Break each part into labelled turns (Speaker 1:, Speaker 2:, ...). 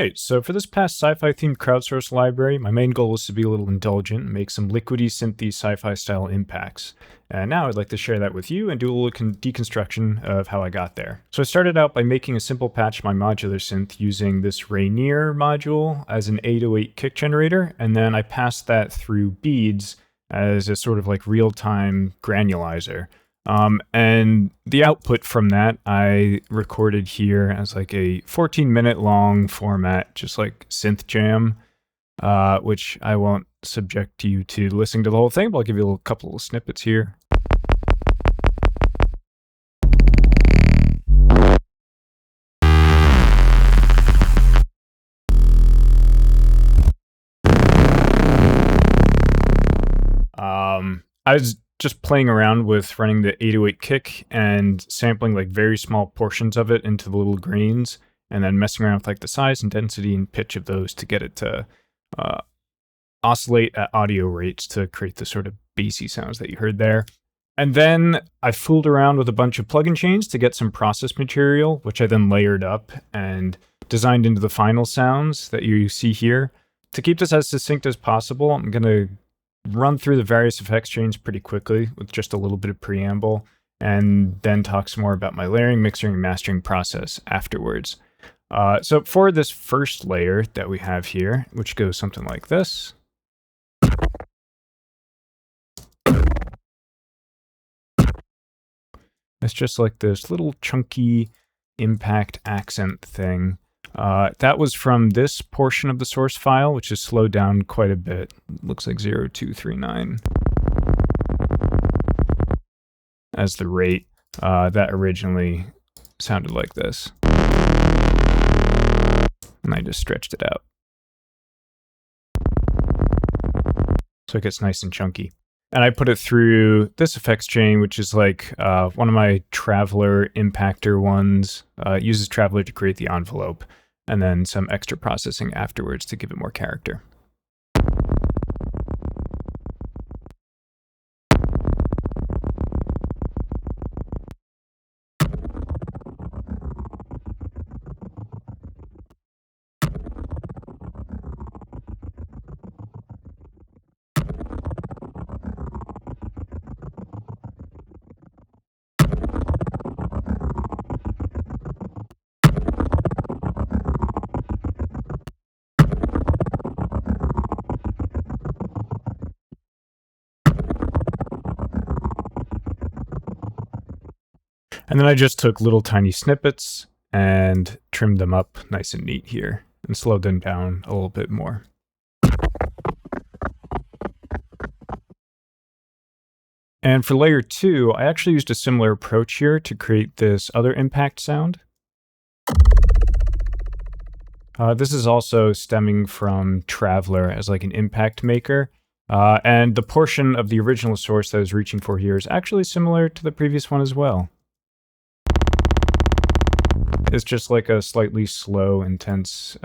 Speaker 1: Alright, so for this past sci-fi themed crowdsource library, my main goal was to be a little indulgent and make some liquidy, synthy, sci-fi style impacts. And now I'd like to share that with you and do a little deconstruction of how I got there. So I started out by making a simple patch of my modular synth using this Rainier module as an 808 kick generator, and then I passed that through beads as a sort of like real-time granulizer. And the output from that I recorded here as like a 14-minute long format, just like synth jam, which I won't subject you to listening to the whole thing, but I'll give you a couple of snippets here. I was just playing around with running the 808 kick and sampling like very small portions of it into the little grains, and then messing around with like the size and density and pitch of those to get it to oscillate at audio rates to create the sort of bassy sounds that you heard there. And then I fooled around with a bunch of plugin chains to get some process material, which I then layered up and designed into the final sounds that you see here. To keep this as succinct as possible, I'm going to run through the various effects chains pretty quickly with just a little bit of preamble, and then talk some more about my layering, mixing, and mastering process afterwards. So for this first layer that we have here, which goes something like this. It's just like this little chunky impact accent thing. That was from this portion of the source file, which is slowed down quite a bit. It looks like 0239 as the rate. That originally sounded like this. And I just stretched it out. So it gets nice and chunky. And I put it through this effects chain, which is like one of my Traveler impactor ones. It uses Traveler to create the envelope, and then some extra processing afterwards to give it more character. And then I just took little tiny snippets and trimmed them up nice and neat here and slowed them down a little bit more. And for layer 2, I actually used a similar approach here to create this other impact sound. This is also stemming from Traveler as like an impact maker. And the portion of the original source that I was reaching for here is actually similar to the previous one as well. It's just like a slightly slow, intense,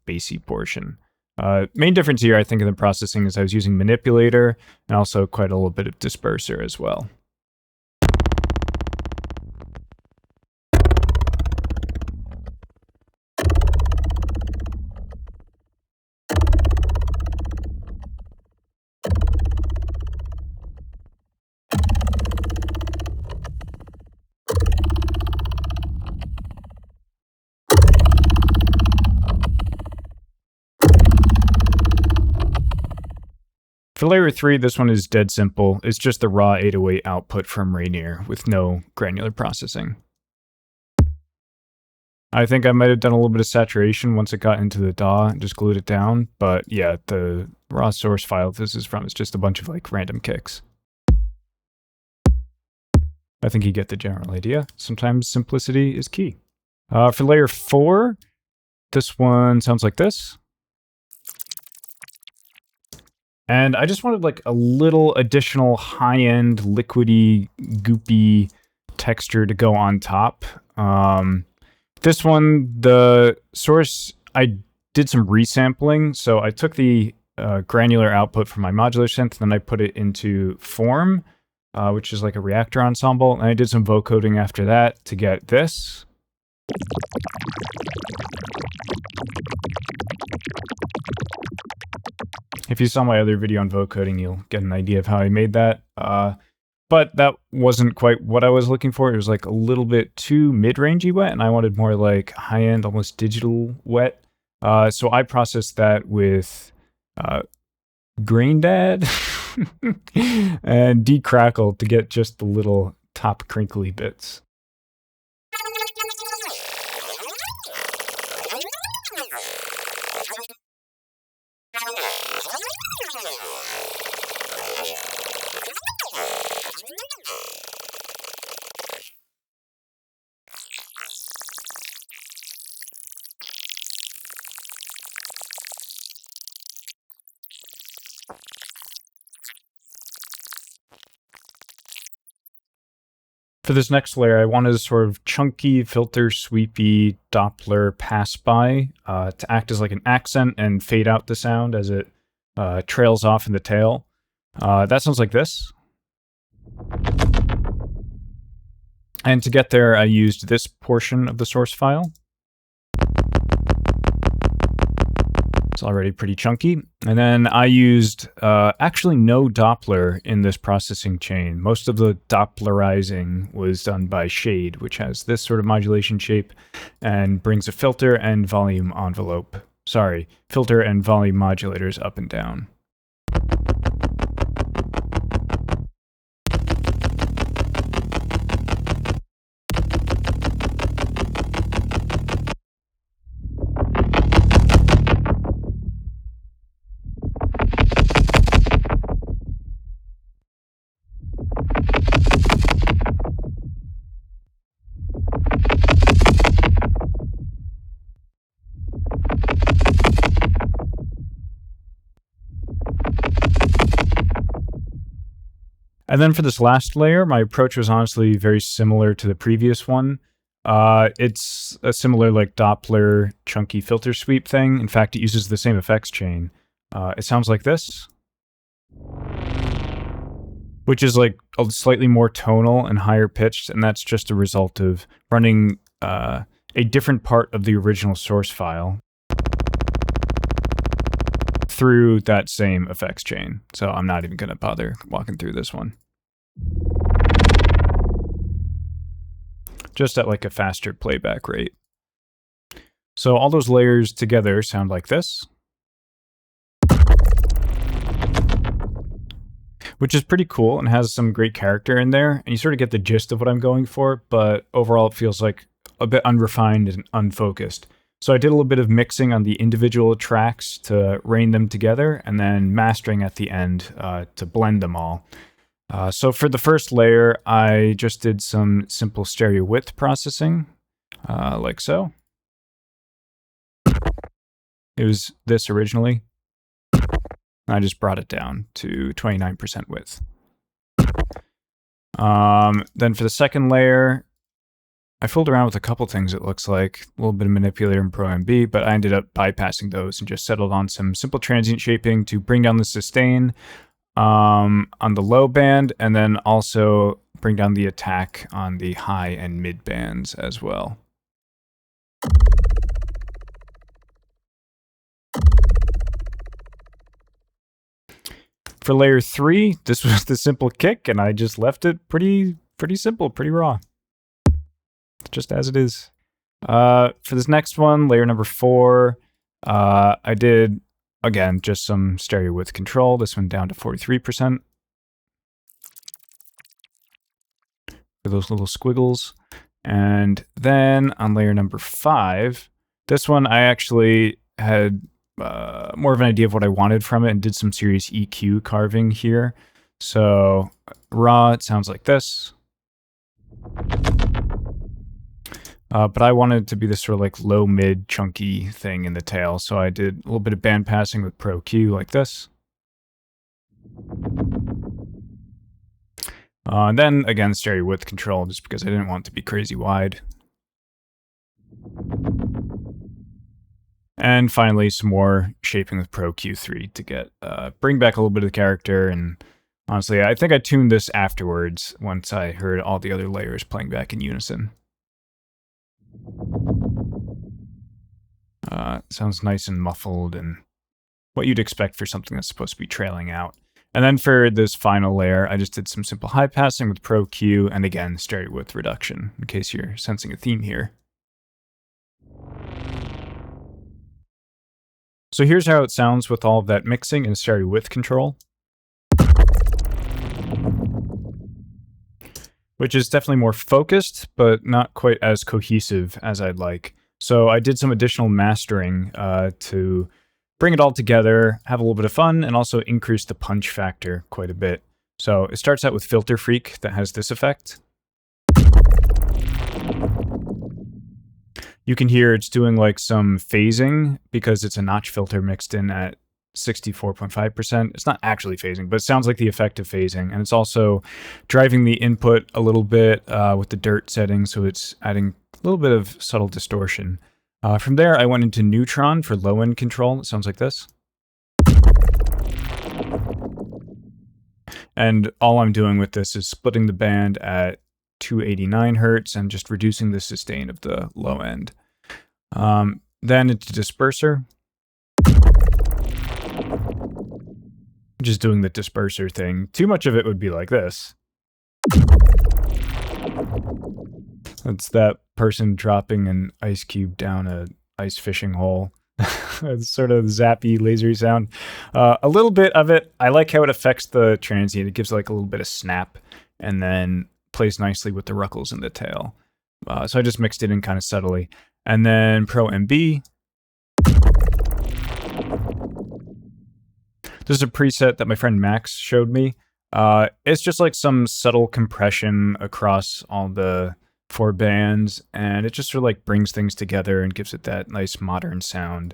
Speaker 1: bassy portion. Main difference here, I think, in the processing is I was using manipulator and also quite a little bit of disperser as well. For layer 3, this one is dead simple. It's just the raw 808 output from Rainier with no granular processing. I think I might have done a little bit of saturation once it got into the DAW and just glued it down, but yeah, the raw source file this is from is just a bunch of like random kicks. I think you get the general idea. Sometimes simplicity is key. For layer 4, this one sounds like this. And I just wanted like a little additional high-end liquidy, goopy texture to go on top. This one, the source, I did some resampling. So I took the granular output from my modular synth, then I put it into form, which is like a reactor ensemble. And I did some vocoding after that to get this. If you saw my other video on vocoding, you'll get an idea of how I made that. But that wasn't quite what I was looking for. It was like a little bit too mid-rangey wet, and I wanted more like high-end, almost digital wet. So I processed that with Graindad and decrackled to get just the little top crinkly bits. For this next layer, I wanted a sort of chunky, filter, sweepy Doppler pass-by to act as like an accent and fade out the sound as it trails off in the tail. That sounds like this. And to get there, I used this portion of the source file. It's already pretty chunky. And then I used actually no Doppler in this processing chain. Most of the Dopplerizing was done by Shade, which has this sort of modulation shape and brings a filter and volume envelope. Sorry, filter and volume modulators up and down. And then for this last layer, my approach was honestly very similar to the previous one. It's a similar like Doppler chunky filter sweep thing. In fact, it uses the same effects chain. It sounds like this, which is like a slightly more tonal and higher pitched, and that's just a result of running a different part of the original source file through that same effects chain. So I'm not even going to bother walking through this one. Just at like a faster playback rate. So all those layers together sound like this, which is pretty cool and has some great character in there. And you sort of get the gist of what I'm going for, but overall it feels like a bit unrefined and unfocused. So I did a little bit of mixing on the individual tracks to rein them together, and then mastering at the end to blend them all. So for the first layer, I just did some simple stereo width processing, like so. It was this originally. I just brought it down to 29% width. Then for the second layer, I fooled around with a couple things, it looks like. A little bit of manipulator and Pro MB, but I ended up bypassing those and just settled on some simple transient shaping to bring down the sustain on the low band, and then also bring down the attack on the high and mid bands as well. For layer 3, this was the simple kick, and I just left it pretty simple, pretty raw. Just as it is. For this next one, layer number 4, I did, again, just some stereo width control. This one down to 43%. For those little squiggles. And then on layer number 5, this one I actually had more of an idea of what I wanted from it and did some serious EQ carving here. So raw, it sounds like this. But I wanted it to be this sort of like low mid chunky thing in the tail. So I did a little bit of band passing with Pro Q like this. And then again, stereo width control, just because I didn't want it to be crazy wide. And finally, some more shaping with Pro Q3 to get bring back a little bit of the character. And honestly, I think I tuned this afterwards once I heard all the other layers playing back in unison. Sounds nice and muffled and what you'd expect for something that's supposed to be trailing out. And then for this final layer, I just did some simple high passing with Pro Q, and again, stereo width reduction, in case you're sensing a theme here. So here's how it sounds with all of that mixing and stereo width control, which is definitely more focused, but not quite as cohesive as I'd like. So I did some additional mastering to bring it all together, have a little bit of fun, and also increase the punch factor quite a bit. So it starts out with Filterfreak that has this effect. You can hear it's doing like some phasing because it's a notch filter mixed in at 64.5%. It's not actually phasing, but it sounds like the effect of phasing. And it's also driving the input a little bit with the dirt setting, so it's adding a little bit of subtle distortion. From there, I went into Neutron for low-end control. It sounds like this. And all I'm doing with this is splitting the band at 289 hertz and just reducing the sustain of the low end. Then into Disperser. Just doing the Disperser thing. Too much of it would be like this. It's that person dropping an ice cube down a ice fishing hole. It's sort of zappy, lasery sound. A little bit of it, I like how it affects the transient. It gives like a little bit of snap and then plays nicely with the ruckles in the tail. So I just mixed it in kind of subtly. And then Pro MB. This is a preset that my friend Max showed me. It's just like some subtle compression across all the 4 bands, and it just sort of like brings things together and gives it that nice modern sound.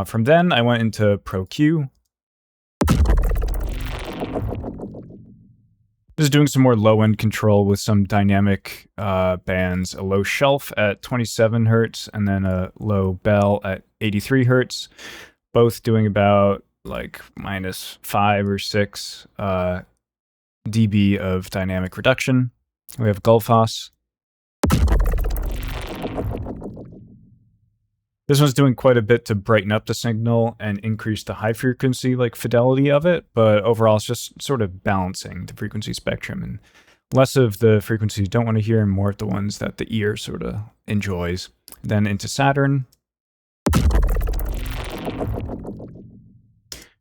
Speaker 1: From then, I went into Pro Q. This is doing some more low-end control with some dynamic bands, a low shelf at 27 hertz, and then a low bell at 83 hertz, both doing about like -5 or 6 dB of dynamic reduction. We have Gullfoss. This one's doing quite a bit to brighten up the signal and increase the high frequency like fidelity of it, but overall it's just sort of balancing the frequency spectrum and less of the frequencies you don't want to hear and more of the ones that the ear sort of enjoys. Then into Saturn.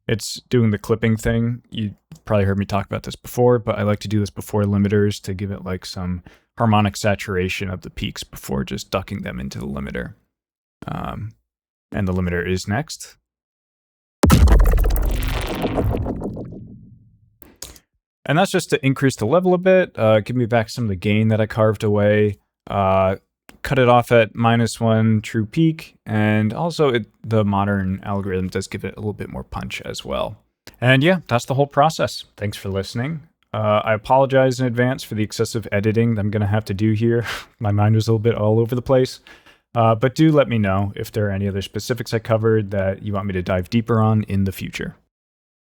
Speaker 1: It's doing the clipping thing. You probably heard me talk about this before, but I like to do this before limiters to give it like some harmonic saturation of the peaks before just ducking them into the limiter. And the limiter is next. And that's just to increase the level a bit, give me back some of the gain that I carved away, cut it off at -1 true peak, and also the modern algorithm does give it a little bit more punch as well. And yeah, that's the whole process. Thanks for listening. I apologize in advance for the excessive editing that I'm going to have to do here. My mind was a little bit all over the place. But do let me know if there are any other specifics I covered that you want me to dive deeper on in the future.